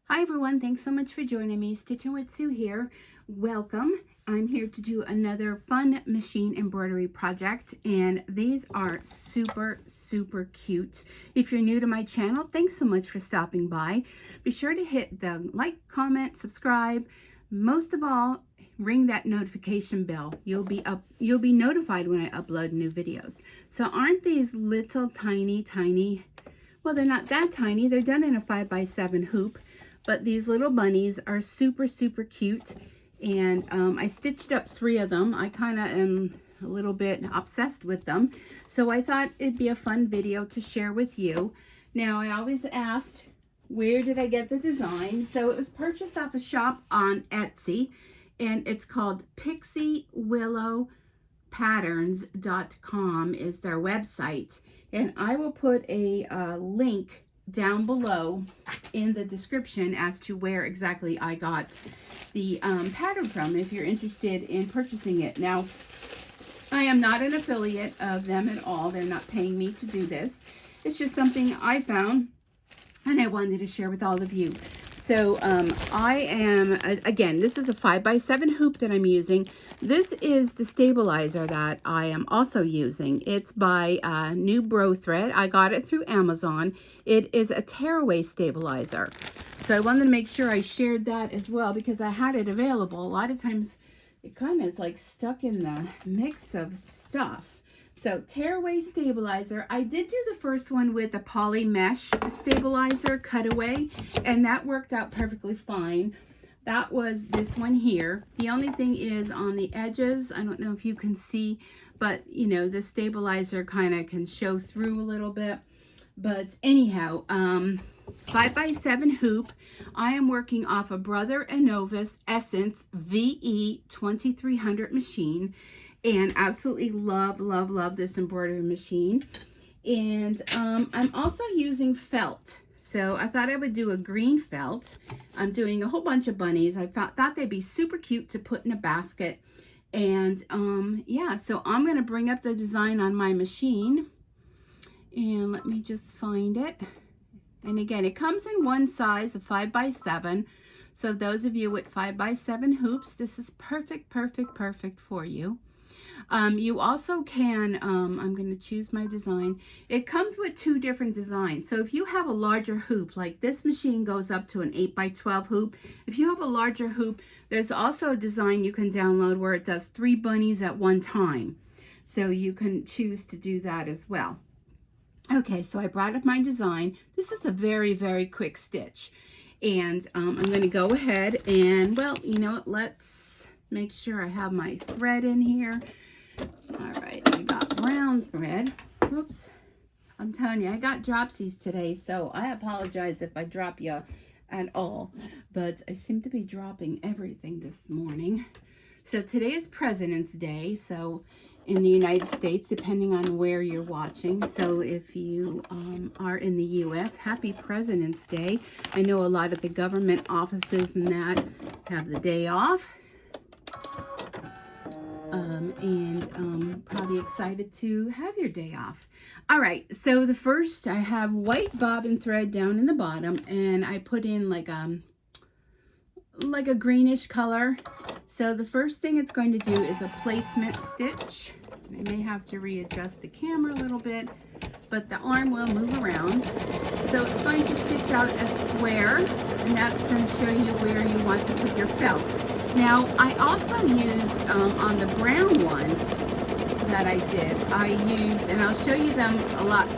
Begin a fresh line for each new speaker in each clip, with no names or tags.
Hi everyone, thanks so much for joining me. Stitching with Sue here. Welcome. I'm here to do another fun machine embroidery project, and these are super cute. If you're new to my channel, thanks so much for stopping by. Be sure to hit the like, comment, subscribe. Most of all, ring that notification bell. You'll be notified when I upload new videos. So aren't these little tiny, well, they're not that tiny. They're done in a 5x7 hoop. But these little bunnies are super cute, and I stitched up 3 of them. I kind of am a little bit obsessed with them, so I thought it'd be a fun video to share with you. Now, I always asked, where did I get the design? So it was purchased off a shop on Etsy, and it's called pixiewillowpatterns.com is their website, and I will put a link down below in the description as to where exactly I got the pattern from if you're interested in purchasing it. Now, I am not an affiliate of them at all. They're not paying me to do this. It's just something I found and I wanted to share with all of you. So I am, again, this is a 5x7 hoop that I'm using. This is the stabilizer that I am also using. It's by New Bro Thread. I got it through Amazon. It is a tearaway stabilizer. So I wanted to make sure I shared that as well because I had it available. A lot of times it kind of is like stuck in the mix of stuff. So tearaway stabilizer. I did do the first one with a poly mesh stabilizer cutaway, and that worked out perfectly fine. That was this one here. The only thing is on the edges, I don't know if you can see, but you know, the stabilizer kind of can show through a little bit. But anyhow, 5x7 hoop. I am working off a Brother & Novus Essence VE 2300 machine. And absolutely love this embroidery machine. And I'm also using felt. So I thought I would do a green felt. I'm doing a whole bunch of bunnies. I thought they'd be super cute to put in a basket. And yeah, so I'm going to bring up the design on my machine. And let me just find it. And again, it comes in one size, a 5x7. So those of you with 5x7 hoops, this is perfect for you. You also can, I'm going to choose my design. It comes with 2 different designs. So if you have a larger hoop, like this machine goes up to an 8x12 hoop. If you have a larger hoop, there's also a design you can download where it does 3 bunnies at one time. So you can choose to do that as well. Okay, so I brought up my design. This is a very quick stitch. And I'm going to go ahead and, well, you know what, let's make sure I have my thread in here. All right, I got brown thread. Oops. I'm telling you, I got dropsies today, so I apologize if I drop you at all. But I seem to be dropping everything this morning. So today is President's Day, so in the United States, depending on where you're watching. So if you are in the U.S., happy President's Day. I know a lot of the government offices and that have the day off. And probably excited to have your day off. All right, so the first, I have white bobbin thread down in the bottom, and I put in like a greenish color. So the first thing it's going to do is a placement stitch. I may have to readjust the camera a little bit, but the arm will move around. So it's going to stitch out a square, and that's going to show you where you want to put your felt. Now, I also used, on the brown one that I did, I used, and I'll show you them a lot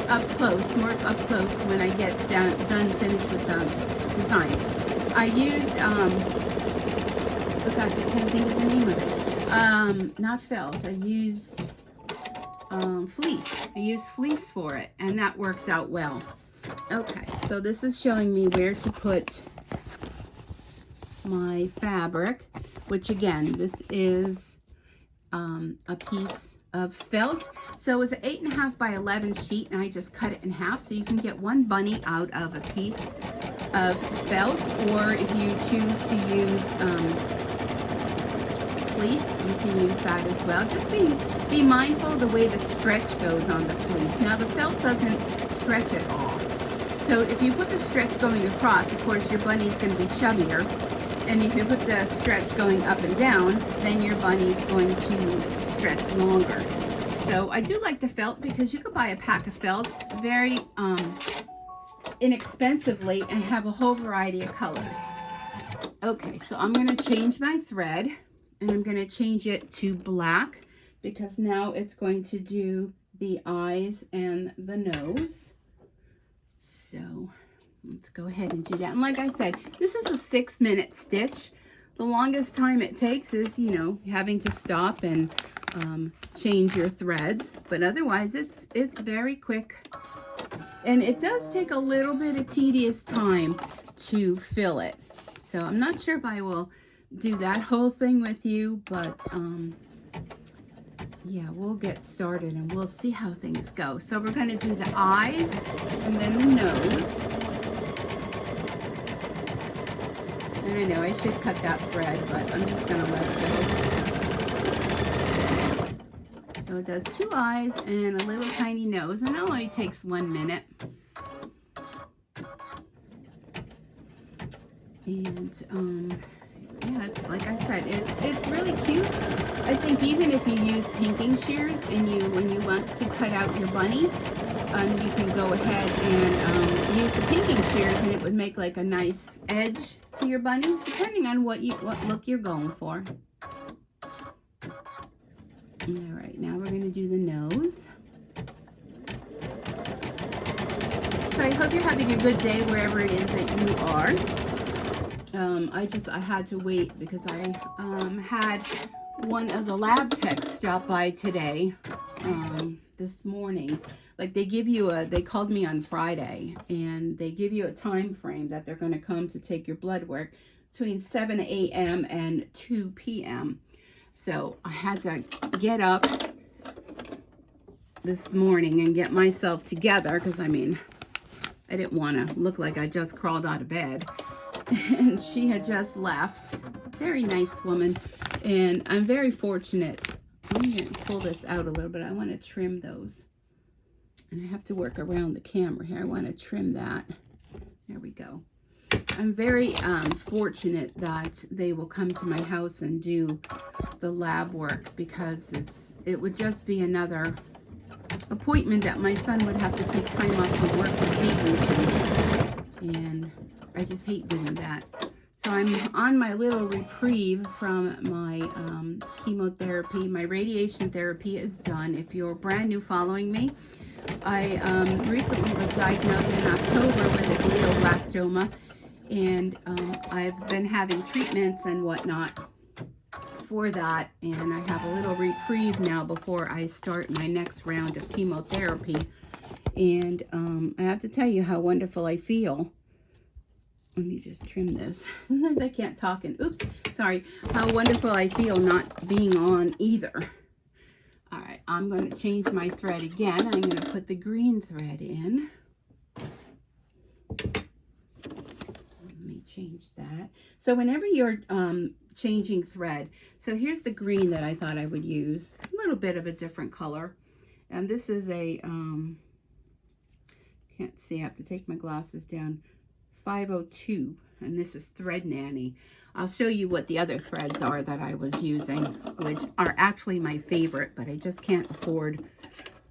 up close, more up close when I get done finished with the design. I used, oh gosh, I can't think of the name of it. Not felt, I used fleece. I used fleece for it, and that worked out well. Okay, so this is showing me where to put my fabric, which again, this is a piece of felt. So it was an 8.5 by 11 sheet, and I just cut it in half so you can get one bunny out of a piece of felt. Or if you choose to use fleece, you can use that as well. Just be mindful of the way the stretch goes on the fleece. Now the felt doesn't stretch at all, So if you put the stretch going across, of course your bunny's going to be chubbier. And if you put the stretch going up and down, then your bunny's going to stretch longer. So I do like the felt because you could buy a pack of felt very inexpensively and have a whole variety of colors. Okay, so I'm going to change my thread, and I'm going to change it to black because now it's going to do the eyes and the nose. So let's go ahead and do that. And like I said, this is a 6-minute stitch. The longest time it takes is, you know, having to stop and change your threads, but otherwise it's very quick. And it does take a little bit of tedious time to fill it. So I'm not sure if I will do that whole thing with you, but yeah, we'll get started and we'll see how things go. So we're going to do the eyes and then the nose. And I know I should cut that thread, but I'm just going to let it go. So it does 2 eyes and a little tiny nose, and it only takes 1 minute. And yeah, it's like I said, it's really cute. I think even if you use pinking shears and when you want to cut out your bunny, you can go ahead and use the pinking shears, and it would make like a nice edge to your bunnies, depending on what look you're going for. All right, now we're going to do the nose. So I hope you're having a good day wherever it is that you are. I had to wait because I had one of the lab techs stop by today, this morning. Like they called me on Friday, and they give you a time frame that they're going to come to take your blood work between 7 a.m. and 2 p.m. So I had to get up this morning and get myself together because, I mean, I didn't want to look like I just crawled out of bed. And she had just left. Very nice woman. And I'm very fortunate. I'm going to pull this out a little bit. I want to trim those. And I have to work around the camera here. I want to trim that. There we go. I'm very fortunate that they will come to my house and do the lab work, because it would just be another appointment that my son would have to take time off to work with me. And I just hate doing that. So I'm on my little reprieve from my chemotherapy. My radiation therapy is done. If you're brand new following me, I recently was diagnosed in October with a glioblastoma, and I've been having treatments and whatnot for that, and I have a little reprieve now before I start my next round of chemotherapy. And I have to tell you how wonderful I feel. Let me just trim this. Sometimes I can't talk and oops, sorry. How wonderful I feel not being on either. All right, I'm going to change my thread again. I'm going to put the green thread in. Let me change that. So whenever you're changing thread, so here's the green that I thought I would use. A little bit of a different color. And this is a, can't see, I have to take my glasses down. 502, and this is Thread Nanny. I'll show you what the other threads are that I was using, which are actually my favorite, but I just can't afford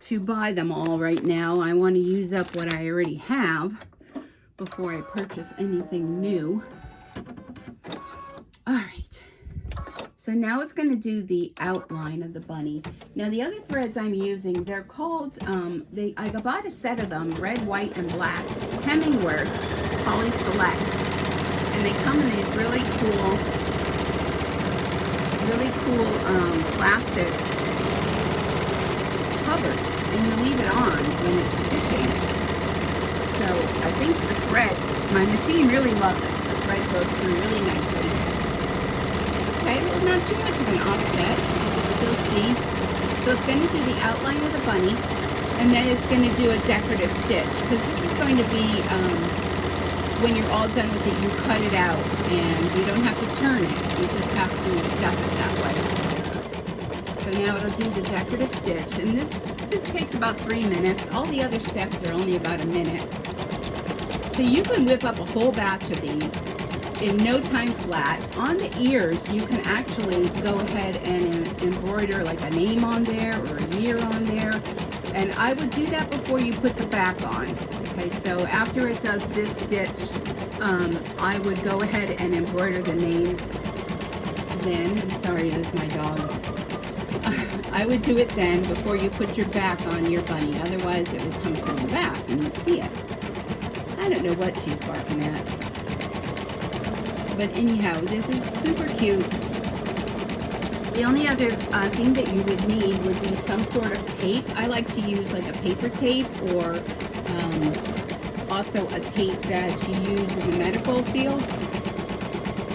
to buy them all right now. I want to use up what I already have before I purchase anything new. All right, so now it's going to do the outline of the bunny. Now the other threads I'm using, they're called, I bought a set of them, red, white, and black, Hemingworth Poly Select, and they come in these really cool plastic covers, and you leave it on when it's stitching. So I think the thread, my machine really loves it. The thread goes through really nicely. Okay, well, not too much of an offset, you'll see. So it's going to do the outline of the bunny, and then it's going to do a decorative stitch, because this is going to be, when you're all done with it, you cut it out, and you don't have to turn it. You just have to stuff it that way. So now it'll do the decorative stitch, and this takes about 3 minutes. All the other steps are only about a minute. So you can whip up a whole batch of these in no time flat. On the ears, you can actually go ahead and embroider like a name on there or a year on there. And I would do that before you put the back on. Okay, so after it does this stitch, I would go ahead and embroider the names then. I'm sorry, it was my dog. I would do it then before you put your back on your bunny. Otherwise, it would come from the back and you'd see it. I don't know what she's barking at. But anyhow, this is super cute. The only other thing that you would need would be some sort of tape. I like to use like a paper tape or also a tape that you use in the medical field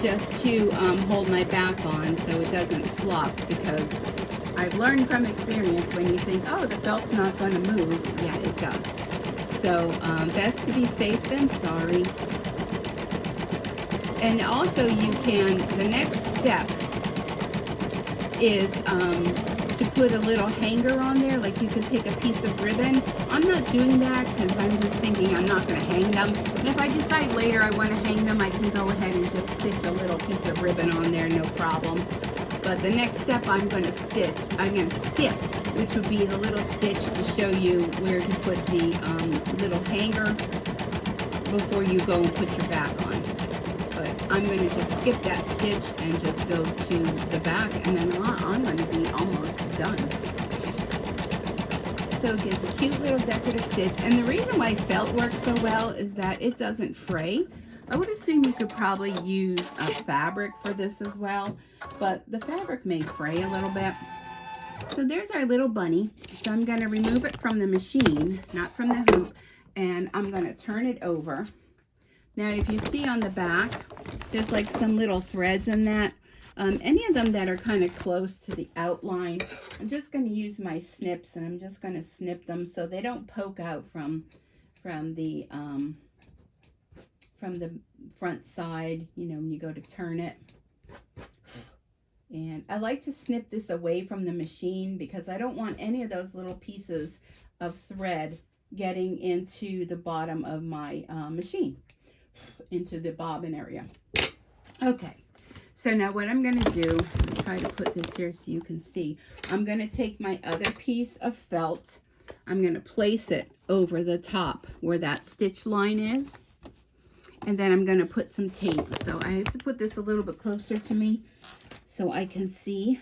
just to hold my back on so it doesn't flop, because I've learned from experience when you think, oh, the felt's not going to move, yeah, it does. So best to be safe than sorry. And also you can, the next step is to put a little hanger on there, like you can take a piece of ribbon. I'm not doing that because I'm just thinking I'm not going to hang them. And if I decide later I want to hang them, I can go ahead and just stitch a little piece of ribbon on there, no problem. But the next step I'm going to skip, which would be the little stitch to show you where to put the little hanger before you go and put your back on. But I'm going to just skip that stitch and just go to the back, and then I'm going to be almost done. So it gives a cute little decorative stitch. And the reason why felt works so well is that it doesn't fray. I would assume you could probably use a fabric for this as well, but the fabric may fray a little bit. So there's our little bunny. So I'm going to remove it from the machine, not from the hoop, and I'm going to turn it over. Now, if you see on the back, there's like some little threads in that. Any of them that are kind of close to the outline, I'm just going to use my snips, and I'm just going to snip them so they don't poke out from the front side, you know, when you go to turn it. And I like to snip this away from the machine because I don't want any of those little pieces of thread getting into the bottom of my machine, into the bobbin area. Okay, so now what I'm going to do, try to put this here so you can see. I'm going to take my other piece of felt. I'm going to place it over the top where that stitch line is. And then I'm going to put some tape. So I have to put this a little bit closer to me so I can see.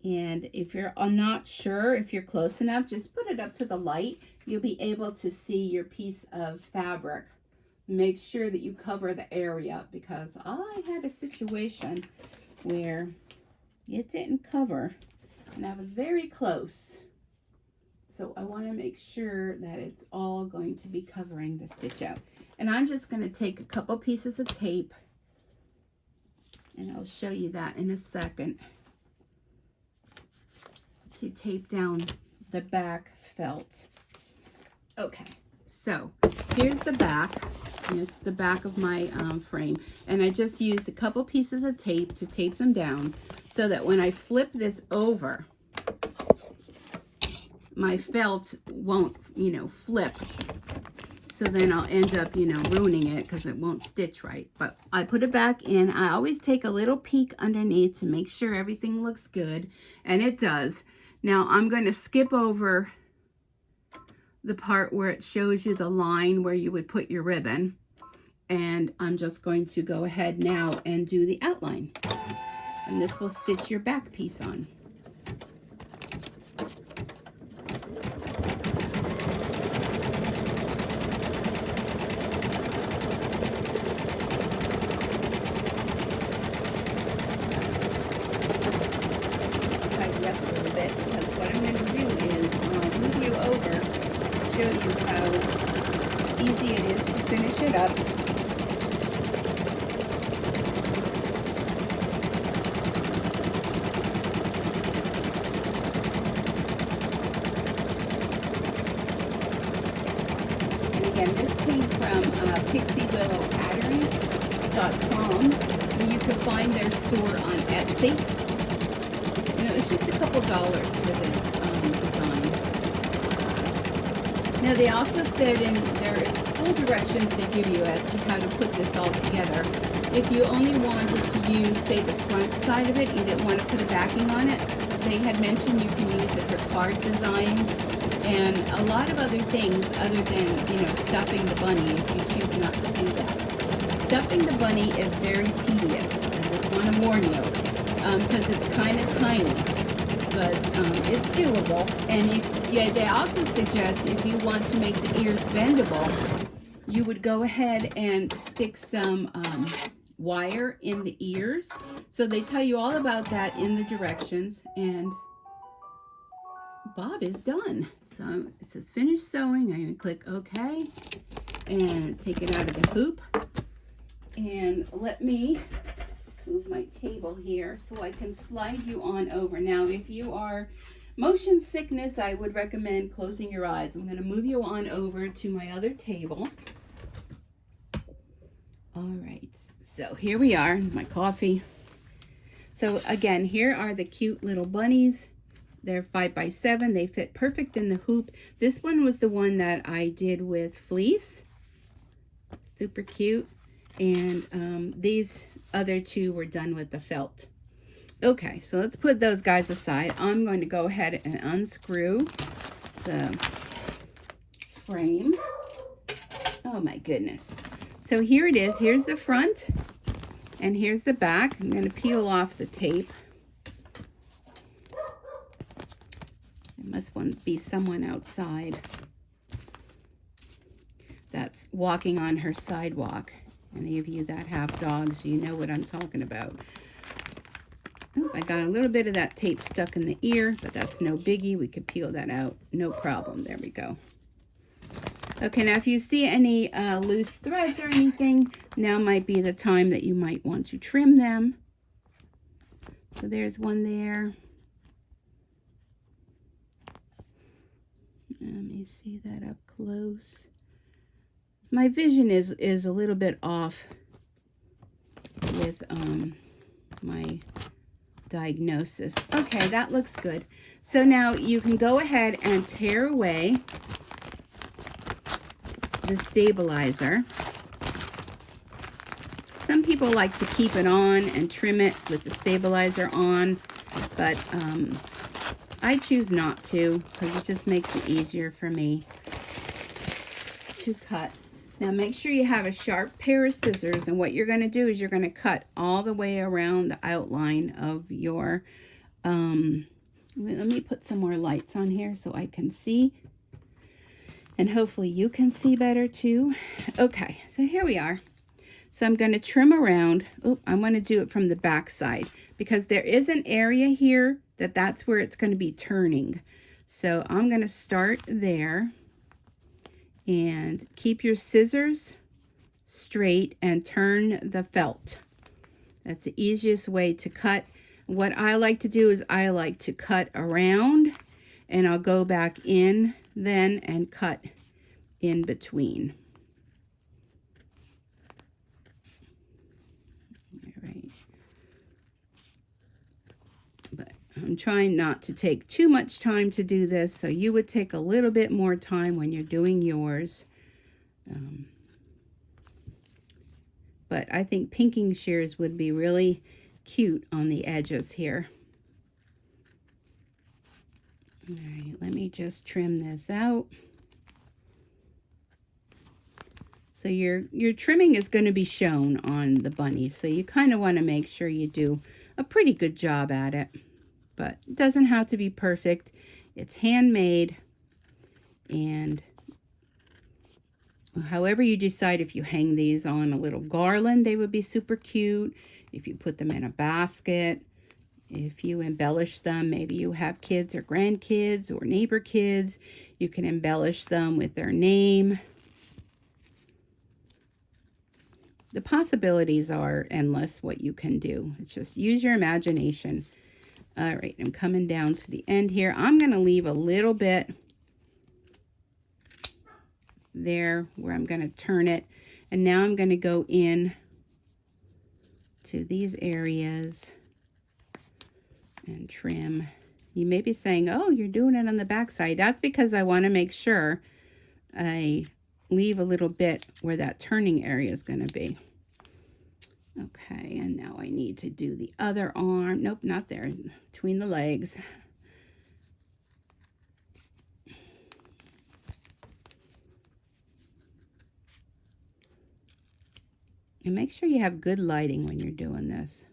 And if you're not sure, if you're close enough, just put it up to the light. You'll be able to see your piece of fabric. Make sure that you cover the area, because I had a situation where it didn't cover and I was very close. So I want to make sure that it's all going to be covering the stitch out. And I'm just going to take a couple pieces of tape, and I'll show you that in a second, to tape down the back felt. Okay, so here's the back. Here's the back of my frame. And I just used a couple pieces of tape to tape them down so that when I flip this over, my felt won't, you know, flip. So then I'll end up, you know, ruining it because it won't stitch right. But I put it back in. I always take a little peek underneath to make sure everything looks good. And it does. Now I'm going to skip over the part where it shows you the line where you would put your ribbon. And I'm just going to go ahead now and do the outline. And this will stitch your back piece on. Show you how easy it is to finish it up. And again, this came from pixiewillowpatterns.com, and you can find their store on Etsy. And it was just a couple dollars for this design. Now they also said in there is full directions they give you as to how to put this all together. If you only wanted to use, say, the front side of it, you didn't want to put a backing on it, they had mentioned you can use it for card designs and a lot of other things other than, you know, stuffing the bunny if you choose not to do that. Stuffing the bunny is very tedious. I just want to warn you, because it's kind of tiny, but it's doable. And they also suggest if you want to make the ears bendable, you would go ahead and stick some wire in the ears. So they tell you all about that in the directions. And Bob is done. So it says finish sewing. I'm going to click OK and take it out of the hoop. And let me move my table here so I can slide you on over. Now, if you are motion sickness, I would recommend closing your eyes. I'm going to move you on over to my other table. All right, so here we are, my coffee. So again, here are the cute little bunnies. They're 5x7. They fit perfect in the hoop. This one was the one that I did with fleece. Super cute. And these other two were done with the felt. Okay, so let's put those guys aside. I'm going to go ahead and unscrew the frame. Oh my goodness. So here it is. Here's the front and here's the back. I'm going to peel off the tape. There must be someone outside that's walking on her sidewalk. Any of you that have dogs, you know what I'm talking about. Oh, I got a little bit of that tape stuck in the ear, but that's no biggie. We could peel that out. No problem. There we go. Okay, now if you see any loose threads or anything, now might be the time that you might want to trim them. So there's one there. Let me see that up close. My vision is a little bit off with my diagnosis. Okay, that looks good. So now you can go ahead and tear away the stabilizer. Some people like to keep it on and trim it with the stabilizer on, but I choose not to because it just makes it easier for me to cut. Now make sure you have a sharp pair of scissors, and what you're going to do is you're going to cut all the way around the outline of your, let me put some more lights on here so I can see, and hopefully you can see better too. Okay, so here we are. So I'm going to trim around. Oh, I want to do it from the back side because there is an area here that's where it's going to be turning. So I'm going to start there. And keep your scissors straight and turn the felt. That's the easiest way to cut. What I like to do is I like to cut around, and I'll go back in then and cut in between. All right. But I'm trying not to take too much time to do this, so you would take a little bit more time when you're doing yours. But I think pinking shears would be really cute on the edges here. All right, let me just trim this out. So your trimming is going to be shown on the bunny, so you kind of want to make sure you do a pretty good job at it. But it doesn't have to be perfect. It's handmade, and however you decide, if you hang these on a little garland, they would be super cute. If you put them in a basket, if you embellish them, maybe you have kids or grandkids or neighbor kids, you can embellish them with their name. The possibilities are endless what you can do. It's just use your imagination. All right, I'm coming down to the end here. I'm going to leave a little bit there where I'm going to turn it. And now I'm going to go in to these areas and trim. You may be saying, oh, you're doing it on the back side. That's because I want to make sure I leave a little bit where that turning area is going to be. Okay, and now I need to do the other arm. Nope, not there. Between the legs. And make sure you have good lighting when you're doing this.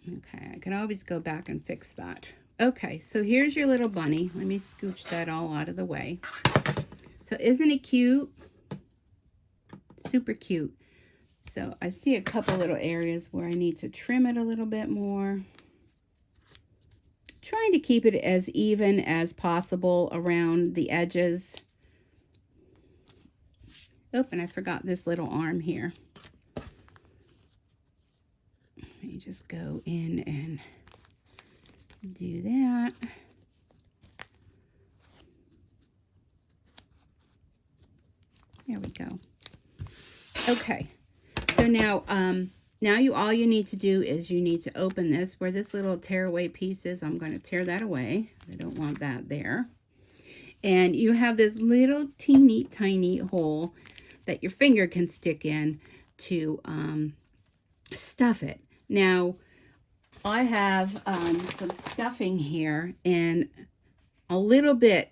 Okay, I can always go back and fix that. Okay, so here's your little bunny. Let me scooch that all out of the way. So isn't it cute? Super cute. So I see a couple little areas where I need to trim it a little bit more. Trying to keep it as even as possible around the edges. Oh, and I forgot this little arm here. Let me just go in and do that. There we go. Okay. So now, all you need to do is you need to open this where this little tearaway piece is. I'm going to tear that away. I don't want that there. And you have this little teeny tiny hole that your finger can stick in to stuff it. Now, I have some stuffing here, and a little bit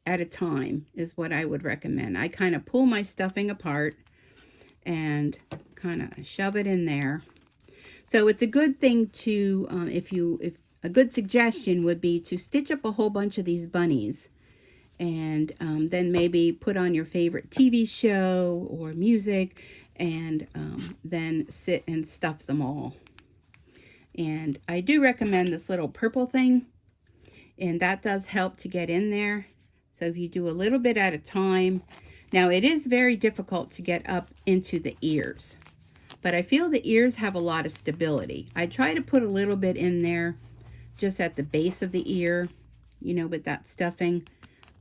at a time is what I would recommend. I kind of pull my stuffing apart and kind of shove it in there. So it's a good thing to, if a good suggestion would be to stitch up a whole bunch of these bunnies, and then maybe put on your favorite TV show or music, and then sit and stuff them all. And I do recommend this little purple thing, and that does help to get in there. So if you do a little bit at a time. Now it is very difficult to get up into the ears, but I feel the ears have a lot of stability. I try to put a little bit in there just at the base of the ear, you know, with that stuffing.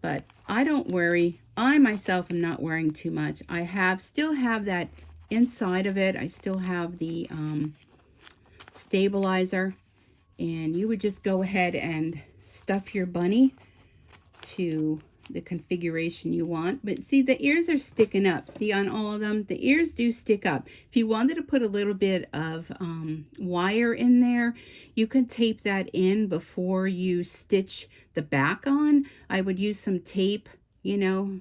But I don't worry. I myself am not worrying too much. I still have that inside of it. I still have the stabilizer. And you would just go ahead and stuff your bunny to the configuration you want. But see, the ears are sticking up. See, on all of them, the ears do stick up. If you wanted to put a little bit of wire in there, you can tape that in before you stitch the back on. I would use some tape, you know,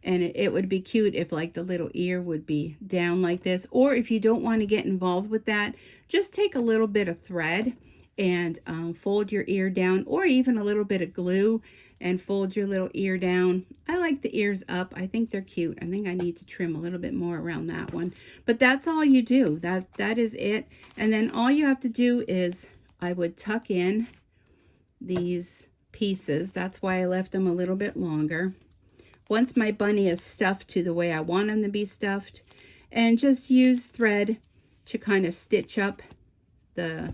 and it would be cute if like the little ear would be down like this. Or if you don't want to get involved with that, just take a little bit of thread and fold your ear down, or even a little bit of glue and fold your little ear down. I like the ears up. I think they're cute. I think I need to trim a little bit more around that one. But that's all you do. That is it. And then all you have to do is, I would tuck in these pieces. That's why I left them a little bit longer. Once my bunny is stuffed to the way I want him to be stuffed, and just use thread to kind of stitch up the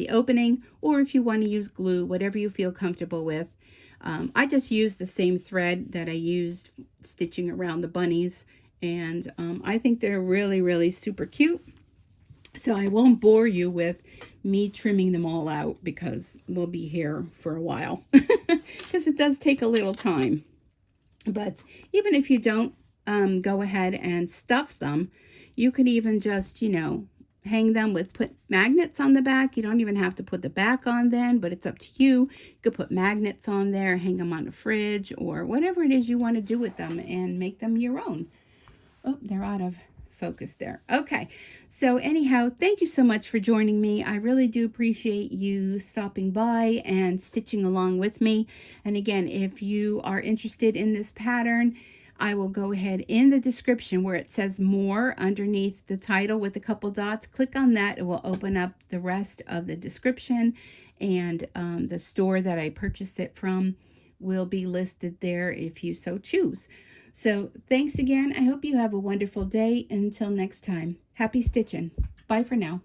opening, or if you want to use glue, whatever you feel comfortable with. I just used the same thread that I used stitching around the bunnies, and I think they're really, really super cute. So I won't bore you with me trimming them all out, because we'll be here for a while, because it does take a little time. But even if you don't go ahead and stuff them, you could even just, you know, hang them with, put magnets on the back. You don't even have to put the back on then, but it's up to you. You could put magnets on there, hang them on the fridge, or whatever it is you want to do with them, and make them your own. Oh, they're out of focus there. Okay, so anyhow, thank you so much for joining me. I really do appreciate you stopping by and stitching along with me. And again, if you are interested in this pattern, I will go ahead in the description where it says more underneath the title with a couple dots. Click on that. It will open up the rest of the description, and the store that I purchased it from will be listed there if you so choose. So thanks again. I hope you have a wonderful day. Until next time, happy stitching. Bye for now.